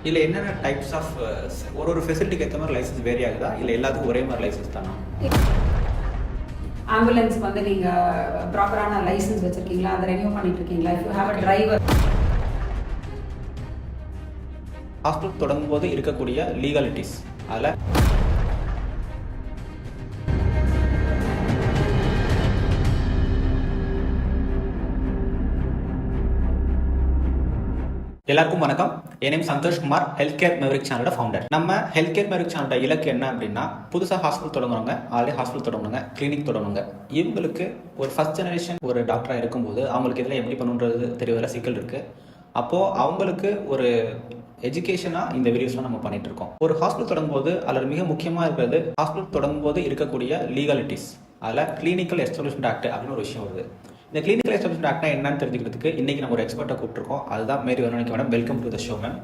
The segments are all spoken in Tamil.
இல்லை என்னென்ன டைப்ஸ் ஆஃப் ஒரு ஃபெசிலிட்டிக்கு ஏற்ற மாதிரி லைசன்ஸ் வேரி ஆகுதா இல்லை எல்லாத்துக்கும் ஒரே மாதிரி லைசன்ஸ் தானா? ஆம்புலன்ஸ்க்கு வந்து நீங்கள் ப்ராப்பரான லைசன்ஸ் வச்சுருக்கீங்களா, அதை ரெனியூ பண்ணிட்டு இருக்கீங்களா? If you have a driver. Hospital தொடங்கும் போது இருக்கக்கூடிய லீகாலிட்டிஸ் அதில் எல்லாருக்கும் வணக்கம். என் நேம் சந்தோஷ்குமார், ஹெல்த் கேர் மெவரிக் சேனலோட ஃபவுண்டர். நம்ம ஹெல்த் கேர் மெவரிக் சேனலோட இலக்கு என்ன அப்படின்னா, புதுசாக ஹாஸ்பிட்டல் தொடங்குறவங்க, ஆல்ரெடி ஹாஸ்பிட்டல் தொடங்குங்க, கிளினிக் தொடங்குங்க, இவங்களுக்கு ஒரு ஃபர்ஸ்ட் ஜெனரேஷன் ஒரு டாக்டராக இருக்கும்போது அவங்களுக்கு இதில் எப்படி பண்ணுன்றது தெரியவர சிக்கல் இருக்குது. அப்போது அவங்களுக்கு ஒரு எஜுகேஷனாக இந்த வீடியோஸ்லாம் நம்ம பண்ணிட்டு இருக்கோம். ஒரு ஹாஸ்பிட்டல் தொடங்கும்போது அதில் மிக முக்கியமாக இருக்கிறது ஹாஸ்பிட்டல் தொடங்கும்போது இருக்கக்கூடிய லீகாலிட்டிஸ். அதில் கிளினிக்கல் எஸ்டாப்ளிஷ்மெண்ட் ஆக்ட் அப்படின்னு ஒரு விஷயம் வருது. இந்த கிளினிக்கல் எஸ்டாப்ளிஷ்மெண்ட் ஆக்ட்னா என்னன்னு தெரிஞ்சுக்கிறதுக்கு இன்றைக்கி நம்ம ஒரு எக்ஸ்பர்ட்டை கூப்பிட்டுருக்கோம். அதுதான் Mary Veronica madam. Welcome to the show ma'am.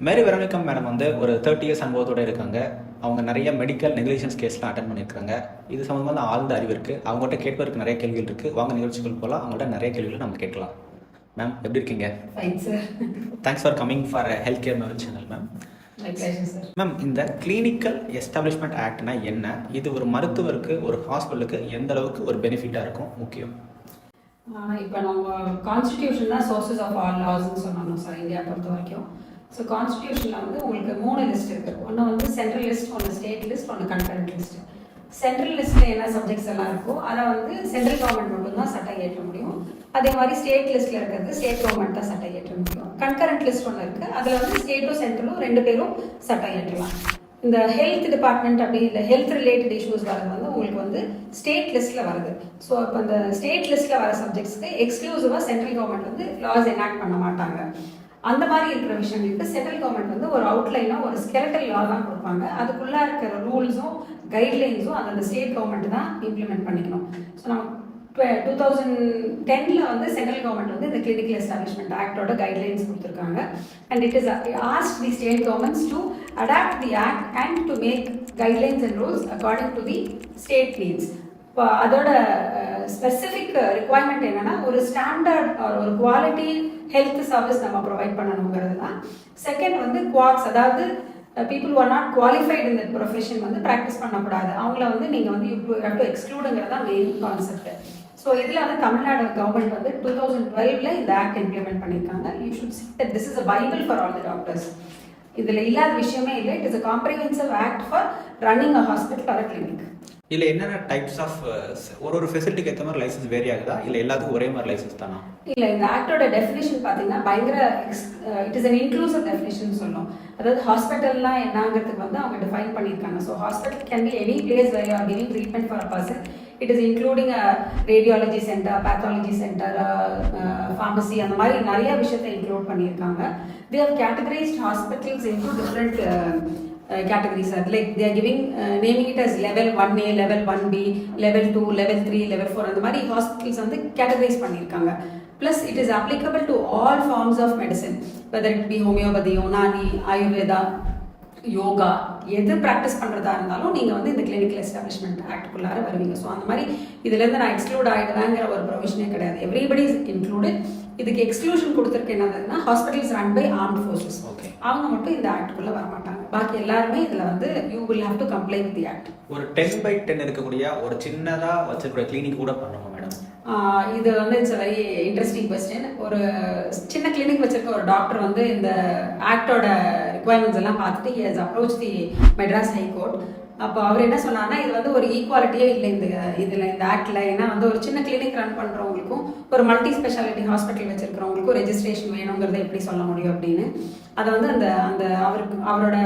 Mary Veronica madam வந்து ஒரு 30 இயர்ஸ் அனுபவத்தோடு இருக்காங்க. அவங்க நிறைய மெடிக்கல் நெக்லிஜென்ஸ் கேஸ்லாம் அட்டன் பண்ணியிருக்காங்க. இது சம்மந்தமாக ஆழ்ந்த அறிவு இருக்குது. அவங்கள்ட்ட கேட்பதற்கு நிறைய கேள்விகள் இருக்குது. வாங்க நிகழ்ச்சிகள் போகலாம். அவங்கள்ட்ட நிறைய கேள்விகள் நம்ம கேட்கலாம். மேம் எப்படி இருக்கீங்க? Thanks for coming for health care maverick channel ma'am. Ma'am, இந்த கிளினிக்கல் எஸ்டாப்ளிஷ்மெண்ட் ஆக்ட்னா என்ன? இது ஒரு மருத்துவருக்கு, ஒரு ஹாஸ்பிட்டலுக்கு எந்த அளவுக்கு ஒரு பெனிஃபிட்டாக இருக்கும் முக்கியம்? இப்போ நம்ம கான்ஸ்டிடியூஷன் தான் சோர்சஸ் ஆஃப் ஆல் லாஸ்ன்னு சொன்னாங்க சார், இந்தியா பொறுத்த வரைக்கும். ஸோ கான்ஸ்டிடியூஷனில் வந்து உங்களுக்கு 3 லிஸ்ட் இருக்குது. ஒன்று வந்து சென்ட்ரல் லிஸ்ட், ஒன்று ஸ்டேட் லிஸ்ட், ஒன்று கன்கரண்ட் லிஸ்ட். சென்ட்ரல் லிஸ்ட்டில் என்ன சப்ஜெக்ட்ஸ் எல்லாம் இருக்கோ அதை வந்து சென்ட்ரல் கவர்மெண்ட் மட்டும் தான் சட்டம் இயற்ற முடியும். அதே மாதிரி ஸ்டேட் லிஸ்ட்டில் இருக்கிறது ஸ்டேட் கவர்மெண்ட் தான் சட்டம் இயற்ற முடியும். கன்கரண்ட் லிஸ்ட் ஒன்று இருக்குது, அதில் வந்து ஸ்டேட்டும் சென்ட்ரலும் 2 பேரும் சட்டம் இயற்றலாம். இந்த ஹெல்த் டிபார்ட்மெண்ட் அப்படி இல்லை ஹெல்த் ரிலேட்டட் இஷ்யூஸ் வரது வந்து உங்களுக்கு வந்து ஸ்டேட் லிஸ்ட்டில் வருது. ஸோ இப்போ இந்த ஸ்டேட் லிஸ்ட்டில் வர சப்ஜெக்ட்ஸ்க்கு எக்ஸ்க்ளூசிவாக சென்ட்ரல் கவர்மெண்ட் வந்து லாஸ் எனாக்ட் பண்ண மாட்டாங்க. அந்த மாதிரி இருக்கிற விஷயங்களுக்கு சென்ட்ரல் கவர்மெண்ட் வந்து ஒரு அவுட்லைனாக ஒரு ஸ்கெலட்டல் லா தான் கொடுப்பாங்க. அதுக்குள்ளே இருக்கிற ரூல்ஸும் கைட்லைன்ஸும் அந்த ஸ்டேட் கவர்மெண்ட் தான் இம்ப்ளிமெண்ட் பண்ணிக்கணும். ஸோ நம்ம 2010 வந்து சென்ட்ரல் கவர்மெண்ட் வந்து இந்த கிளினிக்கல் எஸ்டாப்ளிஷ்மெண்ட் ஆக்டோட கைட்லைன்ஸ் கொடுத்துருக்காங்க. And it is asked the state governments to adopt the act and to make guidelines and rules according to the state needs. இப்போ அதோட ஸ்பெசிஃபிக் ரிக்குவயர்மெண்ட் என்னன்னா, ஒரு ஸ்டாண்டர்ட் ஒரு குவாலிட்டி ஹெல்த் சர்வீஸ் நம்ம ப்ரொவைட் பண்ணணுங்கிறது தான். செகண்ட் வந்து குவாக்ஸ், அதாவது பீப்புள் ஆர் நாட் குவாலிஃபைட் இந்த ப்ரொஃபஷன் வந்து ப்ராக்டிஸ் பண்ணக்கூடாது. அவங்கள வந்து நீங்கள் வந்து யூ ஹேவ் டு எக்ஸ்க்ளூடுங்கிறது தான் மெயின் கான்செப்ட். ஸோ இதில் வந்து தமிழ்நாடு கவர்மெண்ட் வந்து 2012 இந்த ஆக்ட் இம்ப்ளிமெண்ட் பண்ணியிருக்காங்க. You should see that this is a bible for all the doctors. இதில் இல்லாத விஷயமே இல்லை. It is a comprehensive act for running a hospital or a clinic. இல்லை என்னென்ன டைப்ஸ் ஆஃப் ஒரு ஃபெசிலிட்டிக்கு ஏற்ற மாதிரி லைசன்ஸ் வேரி ஆகுதா இல்லை எல்லாத்துக்கும் ஒரே மாதிரி லைசன்ஸ் தானா? இல்லை, இந்த ஆக்டோட டெஃபினேஷன் பார்த்தீங்கன்னா பயங்கர it is an inclusive definition சொல்லும். அதாவது ஹாஸ்பிட்டல்லாம் என்னங்கிறதுக்கு வந்து அவங்க டிஃபைன் பண்ணியிருக்காங்க. So hospital can be any place where you are giving treatment for a person. It is including radiology centre, pathology centre, pharmacy, அந்த மாதிரி நிறைய விஷயத்தை இன்க்ளூட் பண்ணியிருக்காங்க. They have categorised hospitals into different categories are like they are giving naming it as level 1A, level 1B, level 2, level 3, level 4 அந்த மாதிரி ஹாஸ்பிட்டல்ஸ் வந்து கேட்டகரைஸ் பண்ணியிருக்காங்க. Plus it is applicable to all forms of medicine, whether it be homeopathy, Unani, Ayurveda, yoga, எது ப்ராக்டிஸ் பண்ணுறதா இருந்தாலும் நீங்கள் வந்து இந்த கிளினிக்கல் எஸ்டாப்ளிஷ்மெண்ட் ஆக்டுக்குள்ளார வருவீங்க. ஸோ அந்த மாதிரி இதுலேருந்து நான் எக்ஸ்க்ளூட் ஆகிடுவேங்கிற ஒரு ப்ரொவிஷனே கிடையாது. Everybody is included. இதுக்கு எக்ஸ்க்ளூஷன் கொடுத்துருக்கு என்னதுன்னா, hospitals run by armed forces, அவங்க மட்டும் இந்த ஆக்டுக்குள்ளே வரமாட்டாங்க. பாக்கி எல்லாருமே இதில் வந்து you will have to comply with the act. ஒரு 10/10 இருக்கக்கூடிய ஒரு சின்னதாக வச்சிருக்கிற கிளினிக் கூட பண்ணுவோம் மேடம். இது வந்து it's a very interesting question. ஒரு சின்ன கிளினிக் வச்சிருக்க ஒரு டாக்டர் வந்து இந்த ஆக்டோட ரிக்குவயர்மெண்ட்ஸ் எல்லாம் பார்த்துட்டு he has approach the Madras high court. அப்போ அவர் என்ன சொன்னார்னா, இது வந்து ஒரு ஈக்குவாலிட்டியே இல்லை இந்த ஆக்டில். ஏன்னா வந்து ஒரு சின்ன கிளினிக் ரன் பண்ணுறவங்களுக்கும் ஒரு மல்டி ஸ்பெஷாலிட்டி ஹாஸ்பிட்டல் வச்சிருக்கிறவங்களுக்கும் ரெஜிஸ்ட்ரேஷன் வேணுங்கிறத எப்படி சொல்ல முடியும் அப்படின்னு அதை வந்து அந்த அவரோட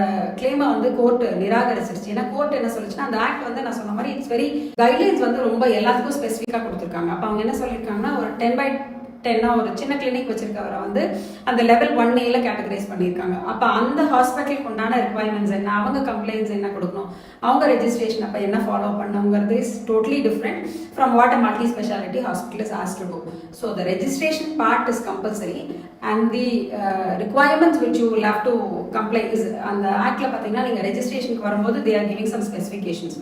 கிளைமை வந்து கோர்ட் நிராகரிச்சிருச்சு. ஏன்னா கோர்ட் என்ன சொல்லிச்சுன்னா, அந்த ஆக்ட் வந்து நான் சொன்ன மாதிரி இட்ஸ் வெரி கைட்லைன்ஸ் வந்து ரொம்ப எல்லாத்துக்கும் ஸ்பெசிஃபிக்காக கொடுத்துருக்காங்க. அப்போ அவங்க என்ன சொல்லியிருக்காங்கன்னா, ஒரு 10/10 ஒரு சின்ன கிளினிக் வச்சிருக்கவரை வந்து அந்த லெவல் 1A கேட்டகரைஸ் பண்ணியிருக்காங்க. அப்போ அந்த ஹாஸ்பிட்டலுக்கு உண்டான ரிக்வயர்மெண்ட்ஸ் என்ன, அவங்க கம்ப்ளைண்ட்ஸ் என்ன கொடுக்கணும், அவங்க ரெஜிஸ்ட்ரேஷன் அப்போ என்ன ஃபாலோ பண்ணுங்கிறது is totally different from what a multi speciality hospital is asked to do. So the registration part is compulsory and the requirements which you will have to comply is அந்த ஆக்டில் பார்த்தீங்கன்னா, நீங்கள் ரெஜிஸ்ட்ரேஷனுக்கு வரும்போது they are giving some specifications.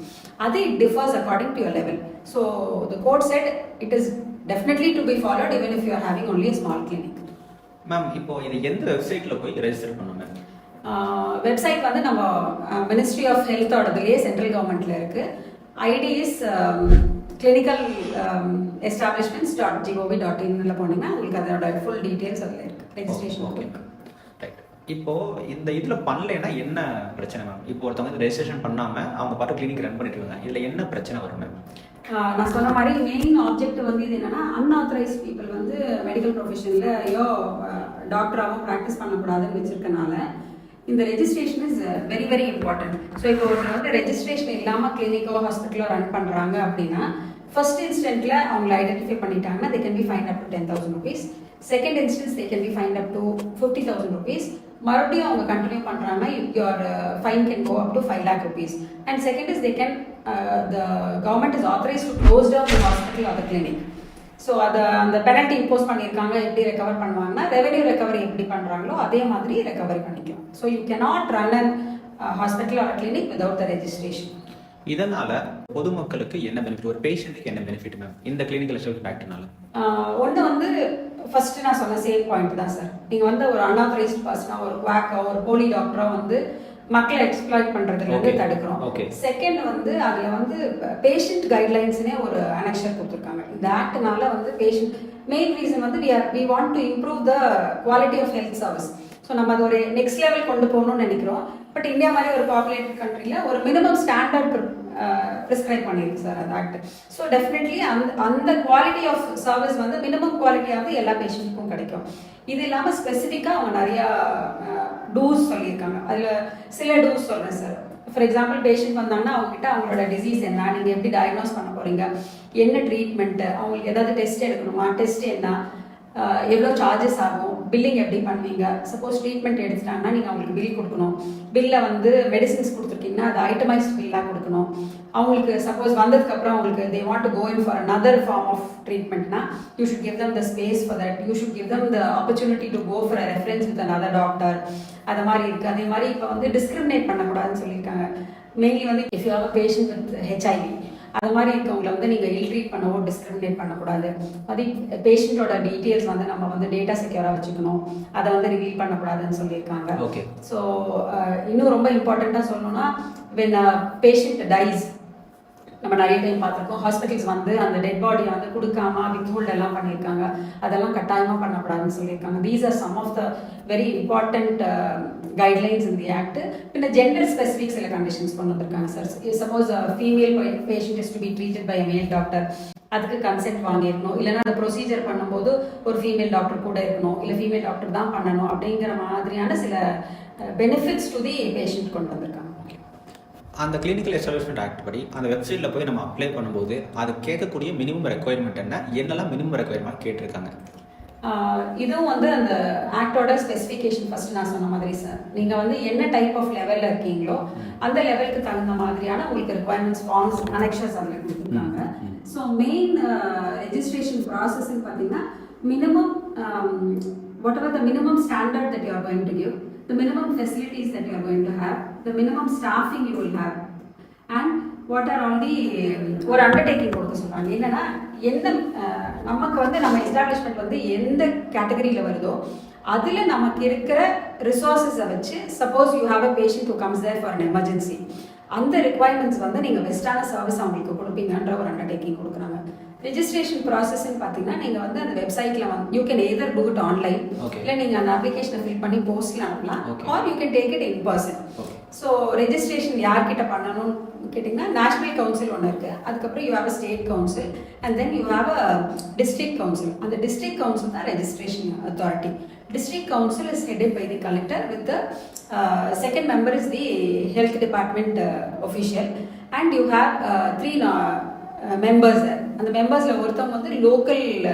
அது it differs according to your level. So the court said it is definitely to be followed even if you are having only a small clinic. Ma'am, இப்போ இது எந்த வெப்சைட்ல போய் ரெஜிஸ்டர் பண்ணணும்? வெப்சைட் வந்து நம்ம மினிஸ்ட்ரி ஆஃப் ஹெல்த்தோடதுலேயே சென்ட்ரல் கவர்மெண்ட்டில் இருக்குது. ஐடி இஸ் கிளினிக்கல் establishments.gov.in போனீங்கன்னா உங்களுக்கு அதோட ஃபுல் டீட்டெயில்ஸ் அதில் இருக்குது, ரெஜிஸ்ட்ரேஷன் இருக்குது. ரைட். இப்போ இந்த இதில் பண்ணலைன்னா என்ன பிரச்சனை மேம்? இப்போ ஒருத்தவங்க ரெஜிஸ்ட்ரேஷன் பண்ணாமல் அவங்க பாட்டு கிளினிக் ரன் பண்ணிட்டு இருக்காங்க, இதில் என்ன பிரச்சனை வரும் மேம்? நான் சொன்ன மாதிரி மெயின் ஆப்ஜெக்ட் வந்து இது என்னன்னா, அன்ஆத்தரைஸ்ட் பீப்புள் வந்து மெடிக்கல் ப்ரொஃபஷனில் ஐயோ டாக்டராகவும் ப்ராக்டிஸ் பண்ணக்கூடாதுன்னு வச்சிருக்கனால இந்த registration is very very important. So இப்போ ஒருத்தர் வந்து ரெஜிஸ்ட்ரேஷன் இல்லாமல் கிளினிக்கோ ஹாஸ்பிட்டலோ ரன் பண்ணுறாங்க அப்படின்னா ஃபர்ஸ்ட் இன்ஸ்டன்ட்ல அவங்களை ஐடென்டிஃபை பண்ணிட்டாங்கன்னா they can be fined up to 10,000 rupees. Second instance they can be fined up to 50,000 rupees. மறுபடியும் அவங்க கண்டினியூ பண்ணுறாங்கன்னா your fine can go up to 5 lakh rupees. And second is they can the government is authorized to close down the hospital or the clinic. So அதை அந்த பெனல்ட்டி இம்போஸ் பண்ணியிருக்காங்க. எப்படி ரெக்கவர் பண்ணுவாங்கன்னா ரெவென்யூ ரெக்கவரி எப்படி பண்ணுறாங்களோ அதே மாதிரி ரெக்கவரி பண்ணிக்கலாம். So you cannot run an hospital or clinic without the registration. இதனால பொதுமக்களுக்கு என்ன பெனிஃபிட், ஒரு பேஷண்ட்டுக்கு என்ன பெனிஃபிட் மேம் இந்த கிளினிக்கல் எஸ்டாப்ளிஷ்மெண்ட் ஆக்ட்னால? ஒன்று வந்து ஃபர்ஸ்ட் நான் சொன்ன சேம் பாயிண்ட் தான் சார். நீங்கள் வந்து ஒரு அன்ஆத்தரைஸ்ட் பர்சனா, ஒரு குவாக்கோ, ஒரு போலி டாக்டரோ வந்து மக்களை எக்ஸ்ப்ளாய்ட் பண்றதுல இருந்து தடுக்கிறோம். செகண்ட் வந்து அதுல வந்து பேஷண்ட் கைட்லைன்ஸ்னே ஒரு அனெக்ஷர் கொடுத்துருக்காங்க. இந்த ஆக்ட்னால வந்து பேஷண்ட் மெயின் ரீசன் வந்து we want to improve the quality of health service. So நம்ம அது ஒரு நெக்ஸ்ட் லெவல் கொண்டு போகணும்னு நினைக்கிறோம். பட் இந்தியா மாதிரி ஒரு பாப்புலேட்டட் கண்ட்ரியில் ஒரு மினிமம் ஸ்டாண்டர்ட் ப்ரிஸ்கிரைப் பண்ணியிருக்கு சார் அந்த ஆக்ட். ஸோ டெஃபினெட்லி அந்த குவாலிட்டி ஆஃப் சர்வீஸ் வந்து மினிமம் குவாலிட்டியாவது எல்லா பேஷண்ட்டுக்கும் கிடைக்கும். இது இல்லாமல் ஸ்பெசிஃபிக்காக அவங்க நிறையா டூஸ் சொல்லியிருக்காங்க. அதில் சில டூஸ் சொல்கிறேன் சார். ஃபார் எக்ஸாம்பிள் பேஷண்ட் வந்தாங்கன்னா அவங்ககிட்ட அவங்களோட டிசீஸ் என்ன, நீங்கள் எப்படி டயக்னோஸ் பண்ண போகிறீங்க, என்ன ட்ரீட்மெண்ட்டு, அவங்களுக்கு ஏதாவது டெஸ்ட் எடுக்கணுமா, டெஸ்ட் என்ன, எவ்வளோ சார்ஜஸ் ஆகும், பில்லிங் எப்படி பண்ணுவீங்க, சப்போஸ் ட்ரீட்மெண்ட் எடுத்துட்டாங்கன்னா நீங்கள் அவங்களுக்கு பில் கொடுக்கணும், பில்லை வந்து மெடிசின்ஸ் கொடுத்துருக்கீங்கன்னா அது ஐட்டமைஸ்ட் பில்லாக கொடுக்கணும். அவங்களுக்கு சப்போஸ் வந்ததுக்கப்புறம் அவங்களுக்கு they want to go in for another form of treatmentனா you should give them the space for that, you should give them the opportunity to go for a reference with another doctor. அது மாதிரி இருக்குது. அதே மாதிரி இப்போ வந்து டிஸ்கிரிமினேட் பண்ணக்கூடாதுன்னு சொல்லியிருக்காங்க. மெயின்லி வந்து if you have a patient with HIV அது மாதிரி இருக்கவங்களை வந்து நீங்கள் இல் ட்ரீட் பண்ணவோ டிஸ்கிரிமினேட் பண்ணக்கூடாது. அதே பேஷண்ட்டோட டீட்டெயில்ஸ் வந்து நம்ம வந்து டேட்டா செக்யூராக வச்சுக்கணும், அதை வந்து ரிவீல் பண்ணக்கூடாதுன்னு சொல்லியிருக்காங்க. ஸோ இன்னும் ரொம்ப இம்பார்ட்டண்ட்டாக சொல்லணும்னா when a patient dies, நம்ம நிறைய டைம் பார்த்துருக்கோம் ஹாஸ்பிட்டல்ஸ் வந்து அந்த டெட் பாடியை வந்து கொடுக்காம வித்ஹோல்ட் எல்லாம் பண்ணியிருக்காங்க. அதெல்லாம் கட்டாயமாக பண்ணக்கூடாதுன்னு சொல்லியிருக்காங்க. These are some of the very important guidelines in the act. பின்ன ஜெண்டர் ஸ்பெசிஃபிக் சில கண்டிஷன்ஸ் கொண்டு வந்திருக்காங்க sir. Suppose female patient is to be treated by male doctor, அதுக்கு கன்சென்ட் வாங்கியிருக்கணும். இல்லைன்னா அந்த ப்ரொசீஜர் பண்ணும்போது ஒரு ஃபீமேல் டாக்டர் கூட இருக்கணும், இல்லை ஃபீமேல் டாக்டர் தான் பண்ணணும் அப்படிங்கிற மாதிரியான சில பெனிஃபிட்ஸ் டு தி பேஷண்ட் கொண்டு வந்திருக்காங்க. அந்த கிளினிக்கல் எஸ்டாப்ளிஷ்மெண்ட் ஆக்ட் படி அந்த வெப்சைட்டில் போய் நம்ம அப்ளை பண்ணும்போது அது கேட்கக்கூடிய மினிமம் ரெக்குயர்மெண்ட் என்ன, என்னெல்லாம் மினிமம் ரெக்குயர்மெண்ட் கேட்டிருக்காங்க? இதுவும் வந்து அந்த ஆக்டோட ஸ்பெசிஃபிகேஷன் ஃபர்ஸ்ட் நான் சொன்ன மாதிரி சார். நீங்கள் வந்து என்ன டைப் ஆஃப் லெவலில் இருக்கீங்களோ அந்த லெவலுக்கு தகுந்த மாதிரியான உங்களுக்கு ரெக்குயர்மெண்ட்ஸ் ஃபார்ம்ஸ் அனெக்ஷர்ஸ் அதில் கொடுத்துருக்காங்க. ஸோ மெயின் ரெஜிஸ்ட்ரேஷன் ப்ராசஸ்ன்னு பார்த்தீங்கன்னா minimum whatever the minimum standard that you are going to give, the minimum facilities that you are going to have, the minimum staffing you will have, and what are all the ஒரு அண்டர்டேக்கிங் கொடுக்க சொல்கிறாங்க. என்னன்னா எந்த நமக்கு வந்து நம்ம எஸ்டாப்ளிஷ்மெண்ட் வந்து எந்த கேட்டகரியில் வருதோ அதில் நமக்கு இருக்கிற ரிசோர்ஸஸை வச்சு suppose you have a patient who comes there for an emergency, அந்த ரிக்வயர்மெண்ட்ஸ் வந்து நீங்கள் பெஸ்ட்டான சர்வீஸ் அவங்களுக்கு கொடுப்பீங்கன்ற ஒரு அண்டர்டேக்கிங் கொடுக்குறாங்க. ரெஜிஸ்ட்ரேஷன் ப்ராசஸ்ன்னு பார்த்தீங்கன்னா நீங்கள் வந்து அந்த வெப்சைட்டில் வந்து you can either do it online, இல்லை நீங்கள் அந்த அப்ளிகேஷனை ஃபில் பண்ணி போஸ்ட்டில் அனுப்பலாம், are you can take it in person. So registration யார்கிட்ட பண்ணணும்னு கேட்டிங்கன்னா நேஷனல் கவுன்சில் ஒன்று இருக்குது, அதுக்கப்புறம் you have a state council, and then you have a district council. அந்த டிஸ்ட்ரிக்ட் கவுன்சில் தான் registration authority. District Council is headed by the collector with the second member is the health department official, and you have three members there. அந்த மெம்பர்ஸில் ஒருத்தவங்க வந்து லோக்கல்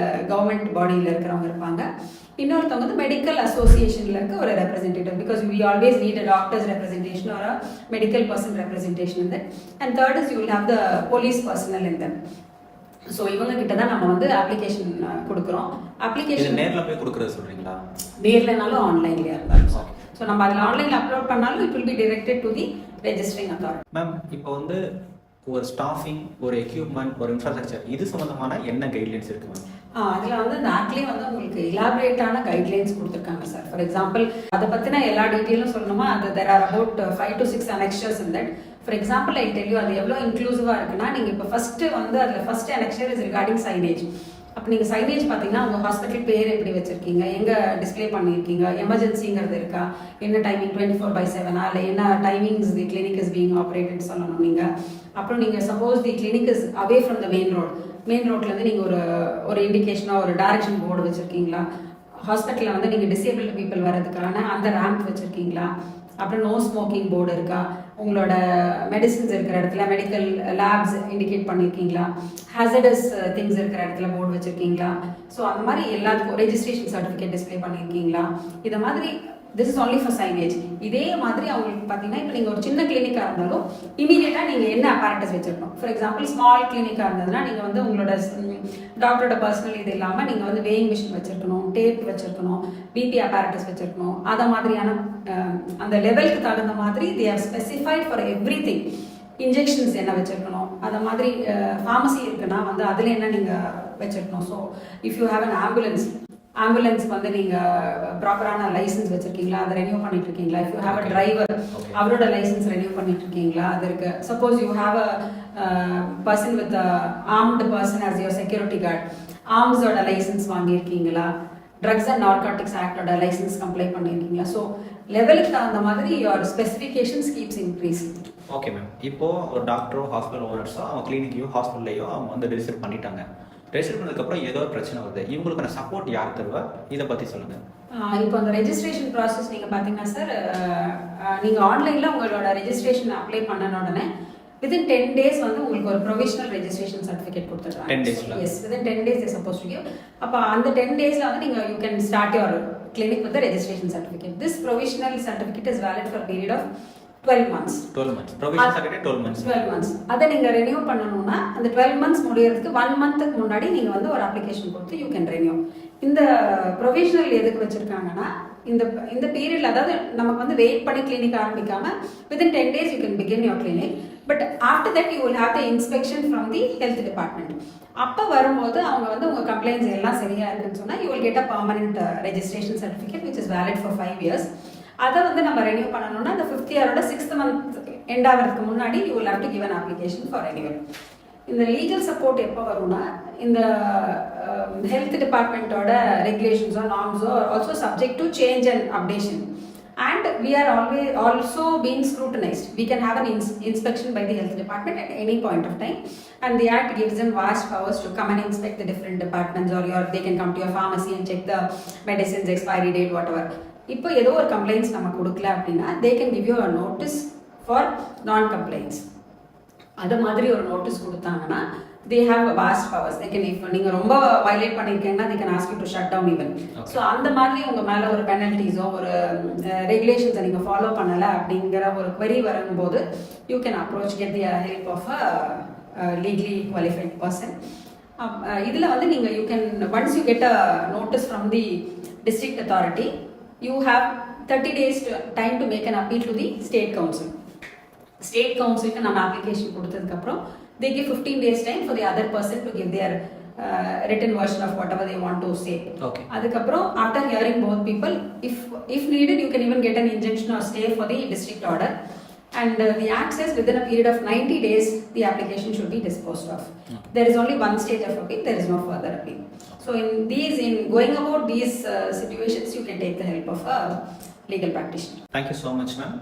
கவர்மெண்ட் பாடியில் இருக்கிறவங்க இருப்பாங்க, இன்னொருத்தவங்க வந்து மெடிக்கல் அசோசியேஷனில் இருக்க ஒரு representative, because we always need a doctors representation or a medical person representation in that. And third is you will have the police personnel in that. So இவங்க கிட்ட தான் நம்ம வந்து அப்ளிகேஷன் கொடுக்குறோம். அப்ளிகேஷன் நேரில் போய் கொடுக்குறது சொல்கிறீங்களா? நேர்லனாலும் ஆன்லைன்லேயே இருந்தாலும். ஸோ நம்ம அதில் ஆன்லைனில் அப்லோட் பண்ணாலும் it will be directed to the registering authority. Ma'am இப்போ வந்து ஒரு ஸ்டாஃபிங், ஒரு எக்யூப்மெண்ட், ஒரு இன்ஃப்ராஸ்ட்ரக்சர் இது சம்மந்தமான என்ன கைட்லைன்ஸ் இருக்கு மேம்? அதில் வந்து இந்த ஆக்ட்லேயே வந்து உங்களுக்கு இலாபரேட்டான கைட்லைன்ஸ் கொடுத்துருக்காங்க சார். ஃபார் எக்ஸாம்பிள் அதை பற்றின எல்லா டீட்டெயிலும் சொல்லணுமா, அது there are about 5 to 6 annexures in that. For example I tell you அது எவ்வளோ இன்க்ளூசிவாக இருக்குன்னா, நீங்கள் இப்போ ஃபஸ்ட்டு வந்து அதில் first annexure is regarding signage. அப்போ நீங்கள் சைனேஜ் பார்த்தீங்கன்னா உங்கள் ஹாஸ்பிட்டல் பேர் எப்படி வச்சுருக்கீங்க, எங்கே டிஸ்பிளே பண்ணியிருக்கீங்க, எமர்ஜென்சிங்கிறது இருக்கா, என்ன டைமிங் 24/7 இல்லை என்ன timings the clinic is being operated சொல்லணும் நீங்கள். அப்புறம் நீங்கள் suppose the clinic is away from the main ரோட்லேருந்து நீங்கள் ஒரு இண்டிகேஷனாக ஒரு டைரக்ஷன் போர்டு வச்சுருக்கீங்களா, ஹாஸ்பிட்டலில் வந்து நீங்கள் டிசேபிள்டு பீப்புள் வரதுக்கான அந்த ரேம்ப் வச்சுருக்கீங்களா, அப்புறம் நோ ஸ்மோக்கிங் போர்டு இருக்கா, உங்களோட மெடிசின்ஸ் இருக்கிற இடத்துல மெடிக்கல் லேப்ஸ் இண்டிகேட் பண்ணியிருக்கீங்களா, ஹேசடஸ் திங்ஸ் இருக்கிற இடத்துல போர்டு வச்சுருக்கீங்களா, ஸோ அந்த மாதிரி எல்லாத்துக்கும் ரெஜிஸ்ட்ரேஷன் சர்டிஃபிகேட் டிஸ்பிளே பண்ணியிருக்கீங்களா, இதை மாதிரி. This is only for signage. இதே மாதிரி அவங்களுக்கு பார்த்தீங்கன்னா இப்போ நீங்கள் ஒரு சின்ன கிளினிக்காக இருந்தாலும் இமீடியட்டாக நீங்கள் என்ன அப்பாரட்டஸ் வச்சுருக்கணும். ஃபார் எக்ஸாம்பிள் ஸ்மால் கிளினிக்காக இருந்ததுன்னா நீங்கள் வந்து உங்களோட டாக்டரோட பர்சனல் இது இல்லாமல் நீங்கள் வந்து வேயிங் மிஷின் வச்சுருக்கணும், டேப் வச்சுருக்கணும், பிபி அப்பாரட்டஸ் வச்சுருக்கணும். அதை மாதிரியான அந்த லெவலுக்கு தகுந்த மாதிரி they are specified for every thing. Injections என்ன வச்சுருக்கணும், அதை மாதிரி ஃபார்மசி இருக்குன்னா வந்து அதில் என்ன நீங்கள் வச்சுருக்கணும். So if you have an ஆம்புலன்ஸ்க்கு வந்து நீங்கள் ப்ராப்பரான லைசன்ஸ் வச்சுருக்கீங்களா, அதை ரெனியூ பண்ணிட்டு இருக்கீங்களா. If you have a driver அவரோட லைசன்ஸ் ரெனியூ பண்ணிட்டு இருக்கீங்களா, அது இருக்கு. Suppose you have a person with armed person as your security guard, ஆர்ம்ஸோட லைசன்ஸ் வாங்கியிருக்கீங்களா, ட்ரக்ஸ் அண்ட் நார்காட்டிக்ஸ் ஆக்டோட லைசன்ஸ் கம்ப்ளை பண்ணியிருக்கீங்களா. ஸோ லெவலுக்கு தகுந்த மாதிரி your specifications keeps increasing. Okay ma'am. இப்போ ஒரு டாக்டரோ ஹாஸ்பிட்டல் ஓனர்ஸோ அவங்க கிளினிக்கையோ ஹாஸ்பிட்டல்லையோ அவங்க வந்து ரெஜிஸ்டர் பண்ணிட்டாங்க. ரெஜிஸ்டர் பண்ணதுக்கப்புறம் ஏதோ ஒரு பிரச்சனை வருது, இவங்களுக்கான சப்போர்ட் யார் தருவா, இதை பற்றி சொல்லுங்கள். இப்போ அந்த ரெஜிஸ்ட்ரேஷன் ப்ராசஸ் நீங்கள் பார்த்தீங்கன்னா சார், நீங்கள் ஆன்லைனில் உங்களோட ரெஜிஸ்ட்ரேஷன் அப்ளை பண்ணன உடனே வித்தின் 10 days வந்து உங்களுக்கு ஒரு ப்ரொவிஷனல் ரெஜிஸ்ட்ரேஷன் சர்டிஃபிகேட் கொடுத்துருக்காங்க. 10 days. Yes, within 10 days they supposed to give. அப்போ அந்த 10 days வந்து நீங்கள் you can start your clinic with registration certificate. This provisional certificate is valid for period of 12 months. 12 months. Provisional certificate 12 months. 12 months. அதை நீங்கள் ரெனியூ பண்ணணும்னா அந்த 12 months முடியறதுக்கு 1 monthக்கு முன்னாடி நீங்கள் வந்து ஒரு அப்ளிகேஷன் கொடுத்து யூ கேன் ரெனியூ. இந்த ப்ரொவிஷனல் எதுக்கு வச்சிருக்காங்கன்னா, இந்த பீரியட்ல, அதாவது நமக்கு வந்து வெயிட் பண்ணி கிளினிக் ஆரம்பிக்காம within 10 days you can begin your clinic. But after that you will have the inspection from the health department. அப்போ வரும்போது அவங்க வந்து உங்கள் கம்ப்ளைண்ட்ஸ் எல்லாம் சரியா இருக்குன்னு சொன்னால் you will get a permanent registration certificate which is valid for 5 years. அதை வந்து நம்ம ரெனியூ பண்ணணும்னா அந்த 5th year-ஓட 6th month எண்ட் ஆகிறதுக்கு முன்னாடி you will have to give an application for renewal. இந்த லீகல் சப்போர்ட் எப்போ வரும்னா, இந்த ஹெல்த் டிபார்ட்மெண்ட்டோட ரெகுலேஷன்ஸோ நார்ம்ஸோ also subject to change and updation. And we are always also being scrutinized. We can have an inspection by the health department at any point of time, and the act gives them vast powers to come and inspect the different departments, or they can come to your pharmacy and check the medicines expiry date, whatever. இப்போ ஏதோ ஒரு கம்ப்ளைண்ட்ஸ் நம்ம கொடுக்கல அப்படின்னா they can give you a notice for non-compliance. அது மாதிரி ஒரு நோட்டீஸ் கொடுத்தாங்கன்னா they have vast powers. They can, if நீங்கள் ரொம்ப வயலேட் பண்ணியிருக்கீங்கன்னா they can ask you to shut down even. So அந்த மாதிரி உங்கள் மேலே ஒரு பெனல்ட்டிஸோ ஒரு ரெகுலேஷன்ஸை நீங்கள் ஃபாலோ பண்ணலை அப்படிங்கிற ஒரு query வரும்போது you can approach, get the help of a legally qualified person. இதில் வந்து நீங்கள் you can, once you get a notice from the district authority, you have 30 days time to make an appeal to the state council. State councilக்கு நம்ம அப்ளிகேஷன் கொடுத்ததுக்கப்புறம் they give 15 days time for the other person to give their written version of whatever they want to say. Okay. அதுக்கப்புறம் after hearing both people, if needed you can even get an injunction or stay for the district order. And the act says within a period of 90 days the application should be disposed of. There is only one stage of appeal, there is no further appeal. So in going about these situations you can take the help of a legal practitioner. Thank you so much ma'am.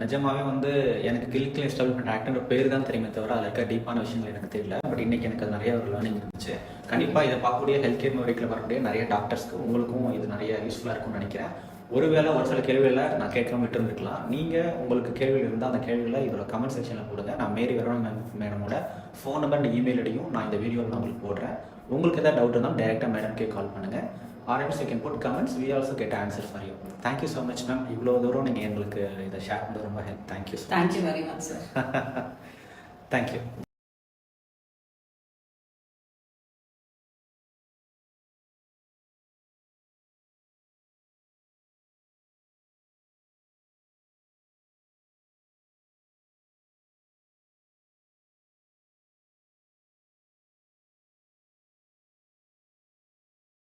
நிஜமாவே வந்து எனக்கு கிளினிக்கல் எஸ்டாப்ளிஷ்மெண்ட் ஆக்ட்ன்ற பேர் தான் தெரியுமே தவிர அதில் இருக்க டீப்பான விஷயங்கள் எனக்கு தெரியல. பட் இன்றைக்கி எனக்கு அது நிறைய ஒரு லேர்னிங் இருந்துச்சு. கண்டிப்பாக இதை பார்க்கக்கூடிய ஹெல்த் கேர் மெவரிக்கில் வரக்கூடிய நிறைய டாக்டர்ஸ்க்கு உங்களுக்கும் இது நிறைய யூஸ்ஃபுல்லாக இருக்கும்னு நினைக்கிறேன். ஒருவேளை ஒரு சில கேள்விகளை நான் கேட்காம விட்டுருந்துருக்கலாம். நீங்கள் உங்களுக்கு கேள்விகள் இருந்தால் அந்த கேள்விகளை இதோட கமெண்ட் செக்ஷனில் போடுங்க. நான் மேரி வரவன் மேடமோட ஃபோன் நம்பர் அண்ட் இமெயில் ஐடியும் நான் இந்த வீடியோவில் நான் உங்களுக்கு போடுறேன். உங்களுக்கு எதாவது டவுட் இருந்தால் டேரெக்டாக மேடம்கே கால் பண்ணுங்கள். or else you can put comments, we also get answer for you. Thank you so much ma'am. இவ்வளோ தூரம் நீங்கள் எங்களுக்கு இதை ஷேர் பண்ண ரொம்ப help. Thank you so much. Thank you very much sir. Thank you.